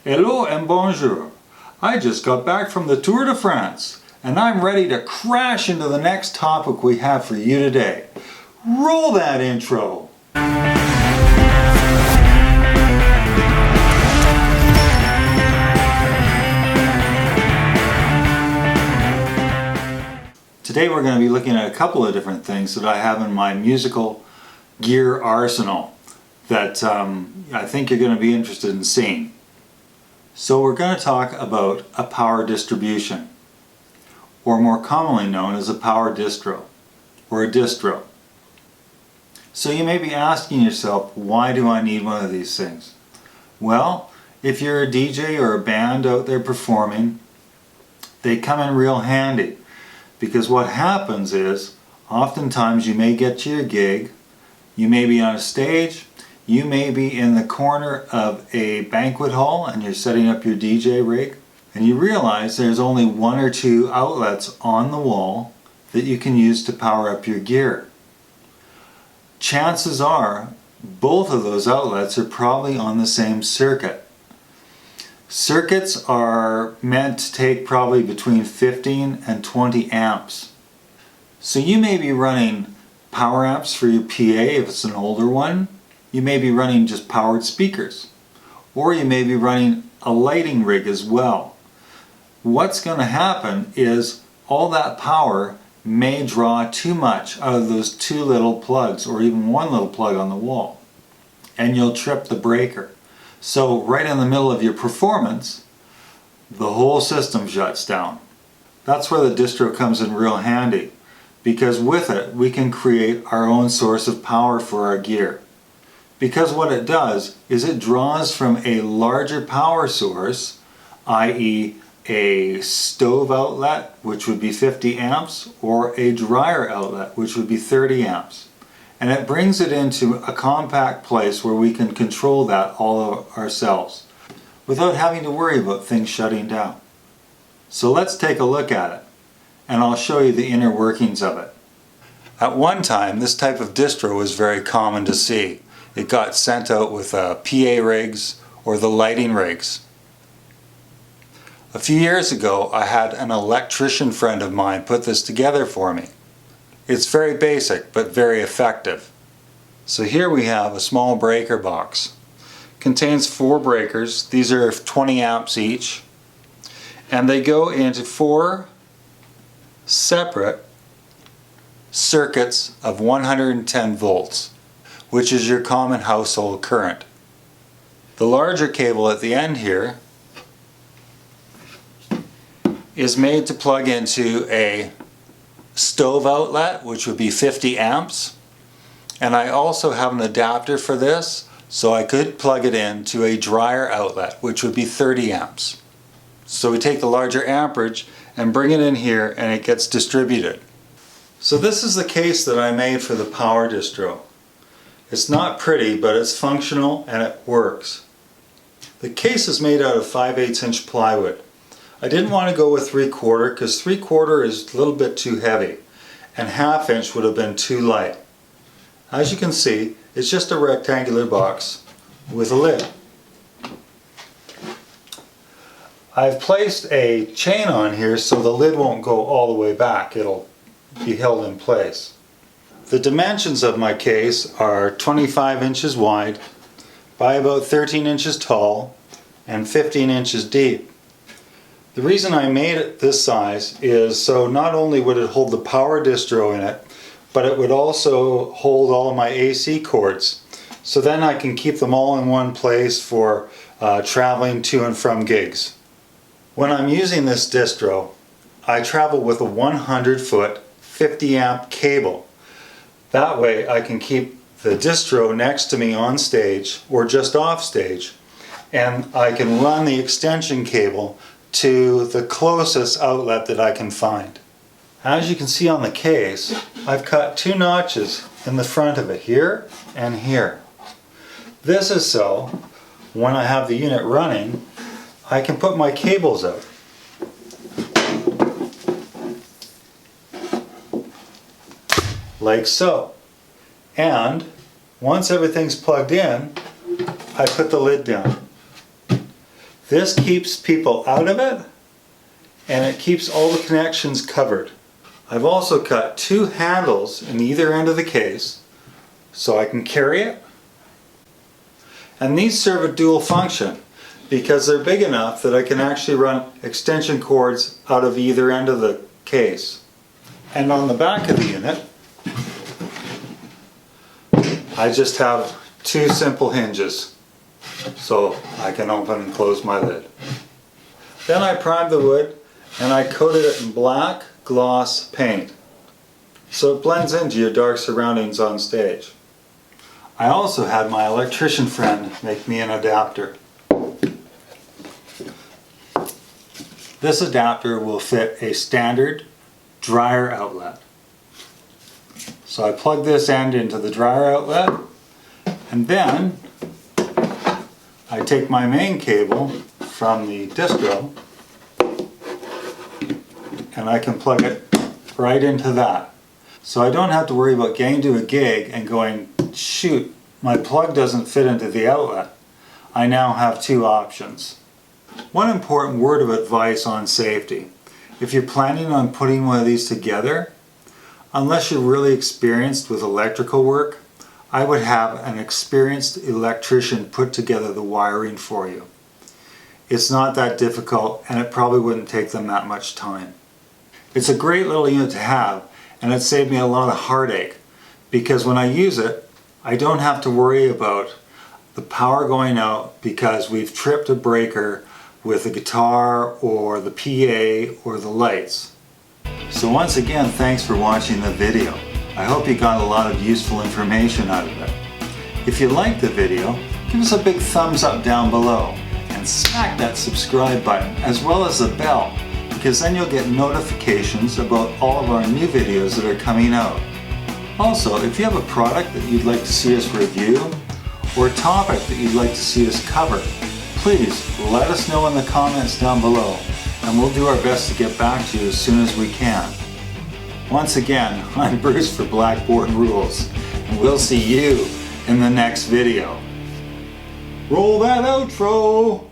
Hello and bonjour. I just got back from the Tour de France and I'm ready to crash into the next topic we have for you today. Roll that intro. Today we're going to be looking at a couple of different things that I have in my musical gear arsenal that I think you're going to be interested in seeing. So we're going to talk about a power distribution, or more commonly known as a power distro, or a distro. So you may be asking yourself, why do I need one of these things? Well, if you're a DJ or a band out there performing, they come in real handy. Because what happens is, oftentimes you may get to your gig, you may be on a stage, you may be in the corner of a banquet hall and you're setting up your DJ rig, and you realize there's only one or two outlets on the wall that you can use to power up your gear. Chances are, both of those outlets are probably on the same circuit. Circuits are meant to take probably between 15 and 20 amps. So you may be running power amps for your PA if it's an older one. You may be running just powered speakers. Or you may be running a lighting rig as well. What's going to happen is all that power may draw too much out of those two little plugs or even one little plug on the wall. And you'll trip the breaker. So right in the middle of your performance, the whole system shuts down. That's where the distro comes in real handy, because with it we can create our own source of power for our gear. Because what it does is it draws from a larger power source, i.e. a stove outlet, which would be 50 amps, or a dryer outlet, which would be 30 amps. And it brings it into a compact place where we can control that all ourselves without having to worry about things shutting down. So let's take a look at it, and I'll show you the inner workings of it. At one time, this type of distro was very common to see. It got sent out with PA rigs or the lighting rigs. A few years ago, I had an electrician friend of mine put this together for me. It's very basic, but very effective. So here we have a small breaker box. Contains 4 breakers. These are 20 amps each. And they go into 4 separate circuits of 110 volts, which is your common household current. The larger cable at the end here is made to plug into a stove outlet, which would be 50 amps, and I also have an adapter for this, so I could plug it into a dryer outlet, which would be 30 amps. So we take the larger amperage and bring it in here and it gets distributed. So this is the case that I made for the power distro. It's not pretty, but it's functional and it works. The case is made out of 5/8 inch plywood. I didn't want to go with 3/4 because 3/4 is a little bit too heavy and 1/2 inch would have been too light. As you can see, it's just a rectangular box with a lid. I've placed a chain on here so the lid won't go all the way back. It'll be held in place. The dimensions of my case are 25 inches wide by about 13 inches tall and 15 inches deep. The reason I made it this size is so not only would it hold the power distro in it, but it would also hold all of my AC cords. So then I can keep them all in one place for traveling to and from gigs. When I'm using this distro, I travel with a 100-foot 50 amp cable. That way I can keep the distro next to me on stage or just off stage, and I can run the extension cable to the closest outlet that I can find. As you can see on the case, I've cut 2 notches in the front of it, here and here. This is so when I have the unit running, I can put my cables out. Like so. And once everything's plugged in, I put the lid down. This keeps people out of it, and it keeps all the connections covered. I've also cut 2 handles in either end of the case so I can carry it. And these serve a dual function because they're big enough that I can actually run extension cords out of either end of the case. And on the back of the unit, I just have 2 simple hinges so I can open and close my lid. Then I primed the wood and I coated it in black gloss paint so it blends into your dark surroundings on stage. I also had my electrician friend make me an adapter. This adapter will fit a standard dryer outlet. So I plug this end into the dryer outlet, and then I take my main cable from the Distro and I can plug it right into that. So I don't have to worry about getting to a gig and going, shoot, my plug doesn't fit into the outlet. I now have 2 options. One important word of advice on safety. If you're planning on putting one of these together, unless you're really experienced with electrical work, I would have an experienced electrician put together the wiring for you. It's not that difficult and it probably wouldn't take them that much time. It's a great little unit to have, and it saved me a lot of heartache because when I use it, I don't have to worry about the power going out because we've tripped a breaker with the guitar or the PA or the lights. So once again, thanks for watching the video. I hope you got a lot of useful information out of it. If you liked the video, give us a big thumbs up down below and smack that subscribe button as well as the bell, because then you'll get notifications about all of our new videos that are coming out. Also, if you have a product that you'd like to see us review or a topic that you'd like to see us cover, please let us know in the comments down below and we'll do our best to get back to you as soon as we can. Once again, I'm Bruce for Blackboard Rules, and we'll see you in the next video. Roll that outro!